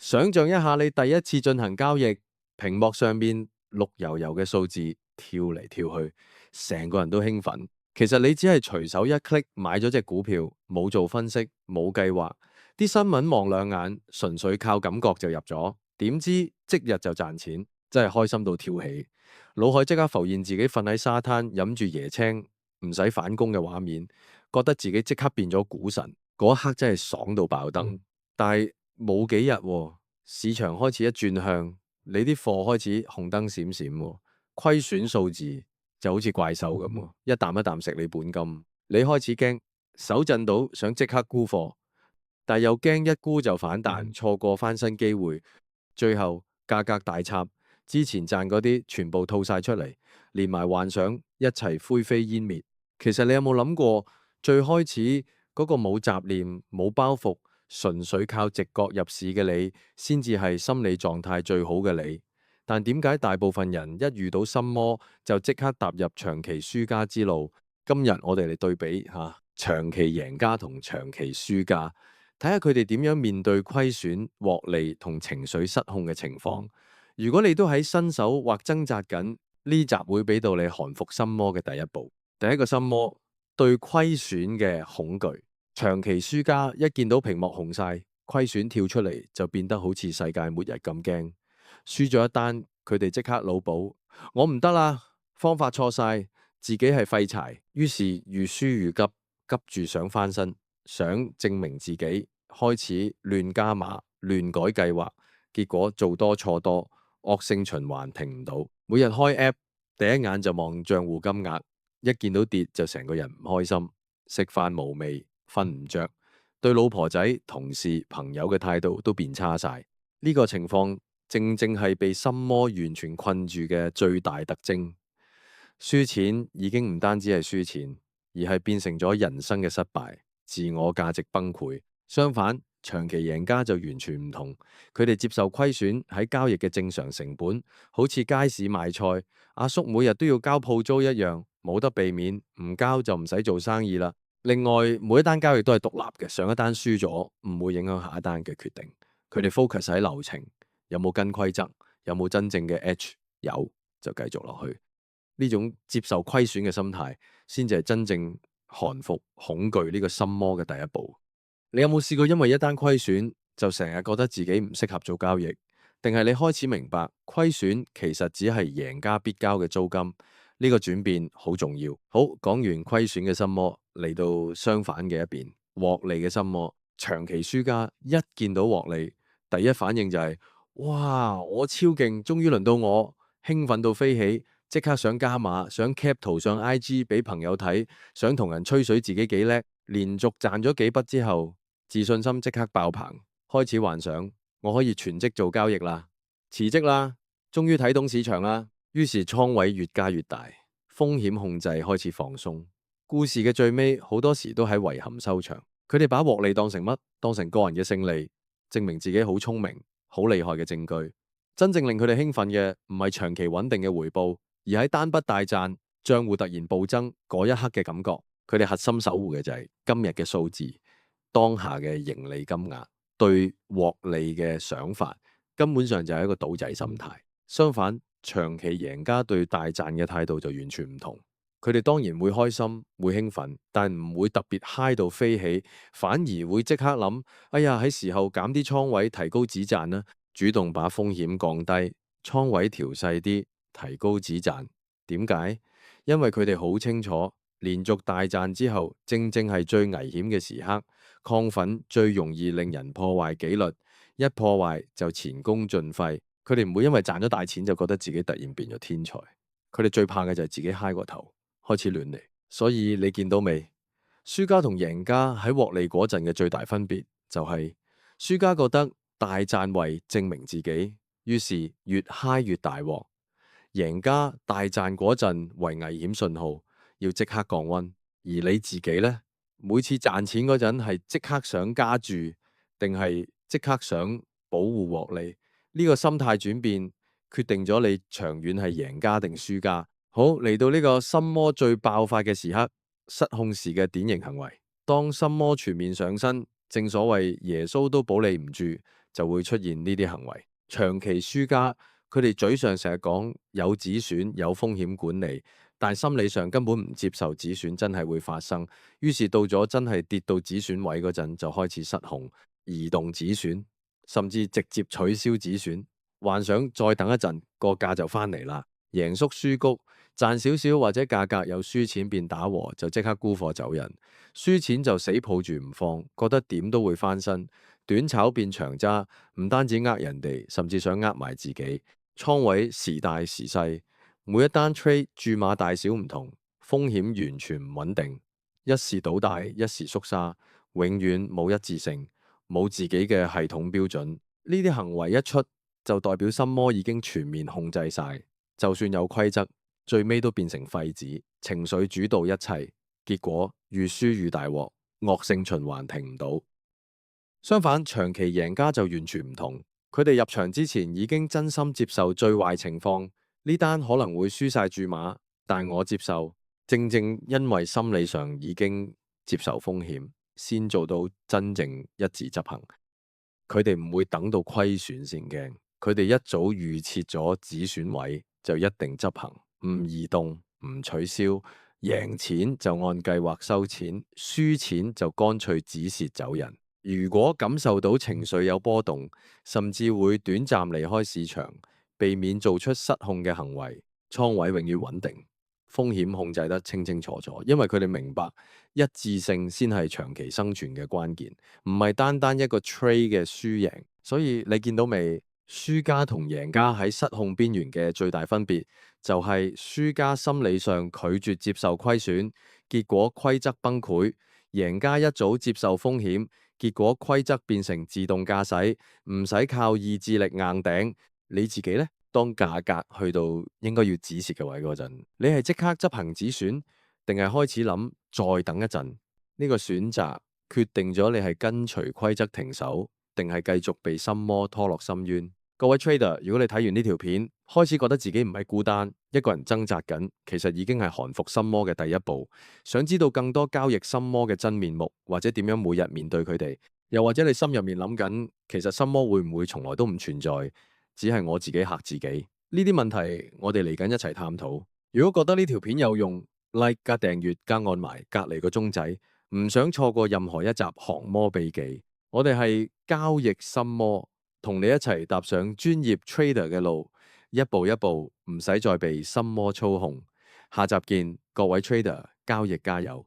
想象一下你第一次進行交易，屏幕上面綠油油嘅數字跳嚟跳去，成個人都興奮。其實你只係隨手一 click 買咗隻股票，冇做分析，冇計劃，啲新聞望兩眼，純粹靠感覺就入咗。點知即日就賺錢，真係開心到跳起。腦海即刻浮現自己瞓喺沙灘飲住椰青，唔使返工嘅畫面，覺得自己即刻變咗股神。嗰一刻真係爽到爆燈。但係冇幾日喎，市場開始一轉向，你啲貨開始紅燈閃閃喎，虧損數字就好似怪獸咁喎，一啖一啖食你本金。你開始驚，手震到想即刻沽貨，但又驚一沽就反彈，錯過翻身機會，最後價格大插，之前賺嗰啲全部吐晒出嚟，連埋幻想一齊灰飛煙滅。其實你有冇諗過，最開始嗰個冇雜念、冇包袱，純粹靠直覺入市嘅你，先至係心理狀態最好嘅你。但點解大部分人一遇到心魔就即刻踏入長期輸家之路？今日我哋嚟對比下長期贏家同長期輸家，睇下佢哋點樣面對虧損、獲利同情緒失控嘅情況。如果你都喺新手或掙扎緊，呢集會俾到你降服心魔嘅第一步。第一個心魔，對虧損嘅恐懼。長期輸家一見到屏幕紅晒，虧損跳出嚟就變得好似世界末日咁驚。輸咗一單，佢哋即刻腦補，我唔得啦，方法錯晒，自己係廢柴。於是越輸越急，急住想翻身，想證明自己，開始亂加碼、亂改計劃，結果做多錯多，惡性循環停唔到。每日開 app，第一眼就望賬戶金額，一見到跌就成個人唔開心，食飯無味，瞓唔着，對老婆仔、同事、朋友嘅態度都變差晒。呢個情況正正係被心魔完全困住嘅最大特徵。輸錢已經唔單止係輸錢，而係變成咗人生嘅失敗，自我價值崩潰。相反，長期贏家就完全唔同，佢哋接受虧損喺交易嘅正常成本，好似街市賣菜，阿叔每日都要交鋪租一樣，冇得避免，唔交就唔使做生意啦。另外，每一單交易都係獨立嘅，上一單輸咗唔會影響下一單嘅決定。佢哋 focus 喺流程，有冇跟規則，有冇真正嘅 edge，有就繼續落去。呢種接受虧損嘅心態，先至係真正降服恐懼呢個心魔嘅第一步。你有冇試過因為一單虧損就成日覺得自己唔適合做交易？定係你開始明白虧損其實只係贏家必交嘅租金？呢個轉變好重要。好，講完虧損嘅心魔，嚟到相反嘅一邊，獲利嘅心魔。長期輸家一見到獲利，第一反應就係哇，我超勁，終於輪到我，興奮到飛起，即刻想加碼，想 cap 圖上 IG 俾朋友睇，想同人吹水自己幾叻。連續賺咗幾筆之後，自信心即刻爆棚，開始幻想我可以全職做交易啦，辭職啦，終於睇懂市場啦。於是倉位越加越大，風險控制開始放鬆。故事嘅最尾好多時都喺遺憾收場。佢哋把獲利當成乜？當成個人嘅勝利，證明自己好聰明、好厲害嘅證據。真正令佢哋興奮嘅唔係長期穩定嘅回報，而喺單筆大賺、賬戶突然暴增嗰一刻嘅感覺。佢哋核心守護嘅就係今日嘅數字，當下嘅盈利金額，對獲利嘅想法，根本上就係一個賭仔心態。相反，長期贏家對大賺嘅態度就完全唔同。佢哋當然會開心、會興奮，但唔會特別嗨到飛起，反而會即刻諗：哎呀，喺時候減啲倉位，提高止賺啦，主動把風險降低，倉位調細啲，提高止賺。點解？因為佢哋好清楚，連續大賺之後，正正係最危險嘅時刻，亢奮最容易令人破壞紀律，一破壞就前功盡廢。佢哋唔會因為賺咗大錢就覺得自己突然變咗天才，佢哋最怕嘅就係自己嗨過頭，開始亂嚟。所以你見到未？輸家同贏家喺獲利嗰陣嘅最大分別就係，輸家覺得大賺為證明自己，於是越嗨越大鑊；贏家大賺嗰陣為危險信號，要即刻降溫。而你自己呢？每次賺錢嗰陣係即刻想加注，定係即刻想保護獲利？呢個心態轉變，決定咗你長遠係贏家定輸家。好，嚟到呢個心魔最爆發嘅時刻，失控時嘅典型行為。當心魔全面上身，正所謂耶穌都保你唔住，就會出現呢啲行為。長期輸家，佢哋嘴上成日講有止損、有風險管理，但心理上根本唔接受止損真係會發生。於是到咗真係跌到止損位嗰陣，就開始失控，移動止損，甚至直接取消止損，幻想再等一陣個價就翻嚟啦。贏縮輸谷，賺少少或者價格有輸錢變打和，就即刻沽貨走人。輸錢就死抱住唔放，覺得點都會翻身。短炒變長揸，唔單止呃人哋，甚至想呃埋自己。倉位時大時細，每一單 trade 注碼大小唔同，風險完全唔穩定。一時倒大，一時縮沙，永遠冇一致性，冇自己嘅系統標準。呢啲行為一出，就代表心魔已經全面控制晒。就算有規則，最尾都變成廢紙，情緒主導一切，結果越輸越大鑊，惡性循環停唔到。相反，長期贏家就完全唔同，佢哋入場之前已經真心接受最壞情況，呢單可能會輸晒注碼，但我接受，正正因為心理上已經接受風險，先做到真正一致執行。佢哋唔會等到虧損先驚，佢哋一早預設咗止損位，就一定執行，唔移動，唔取消，贏錢就按計劃收錢，輸錢就乾脆止蝕走人。如果感受到情緒有波動，甚至會短暫離開市場，避免做出失控嘅行為，倉位永遠穩定，風險控制得清清楚楚。因為佢哋明白一致性先係長期生存嘅關鍵，唔係單單一個 trade 嘅輸贏。所以你見到未？輸家同贏家喺失控邊緣嘅最大分別，就係輸家心理上拒絕接受虧損，結果規則崩潰；贏家一早接受風險，結果規則變成自動駕駛，唔使靠意志力硬頂。你自己呢？當價格去到應該要止蝕嘅位嗰陣，你係即刻執行止損，定係開始諗再等一陣？呢個選擇決定咗你係跟隨規則停手，定係繼續被心魔拖落深淵。各位 trader， 如果你睇完呢條片，開始覺得自己唔係孤單，一個人掙扎緊，其實已經係降服心魔嘅第一步。想知道更多交易心魔嘅真面目，或者點樣每日面對佢哋，又或者你心入面諗緊，其實心魔會唔會從來都唔存在，只係我自己嚇自己？呢啲問題我哋嚟緊一齊探討。如果覺得呢條片有用，like 加訂閱加按埋隔離個鐘仔，唔想錯過任何一集降魔秘技。我哋係交易心魔，同你一齊踏上專業 trader 嘅路，一步一步唔使再被心魔操控。下集見，各位 trader，交易加油！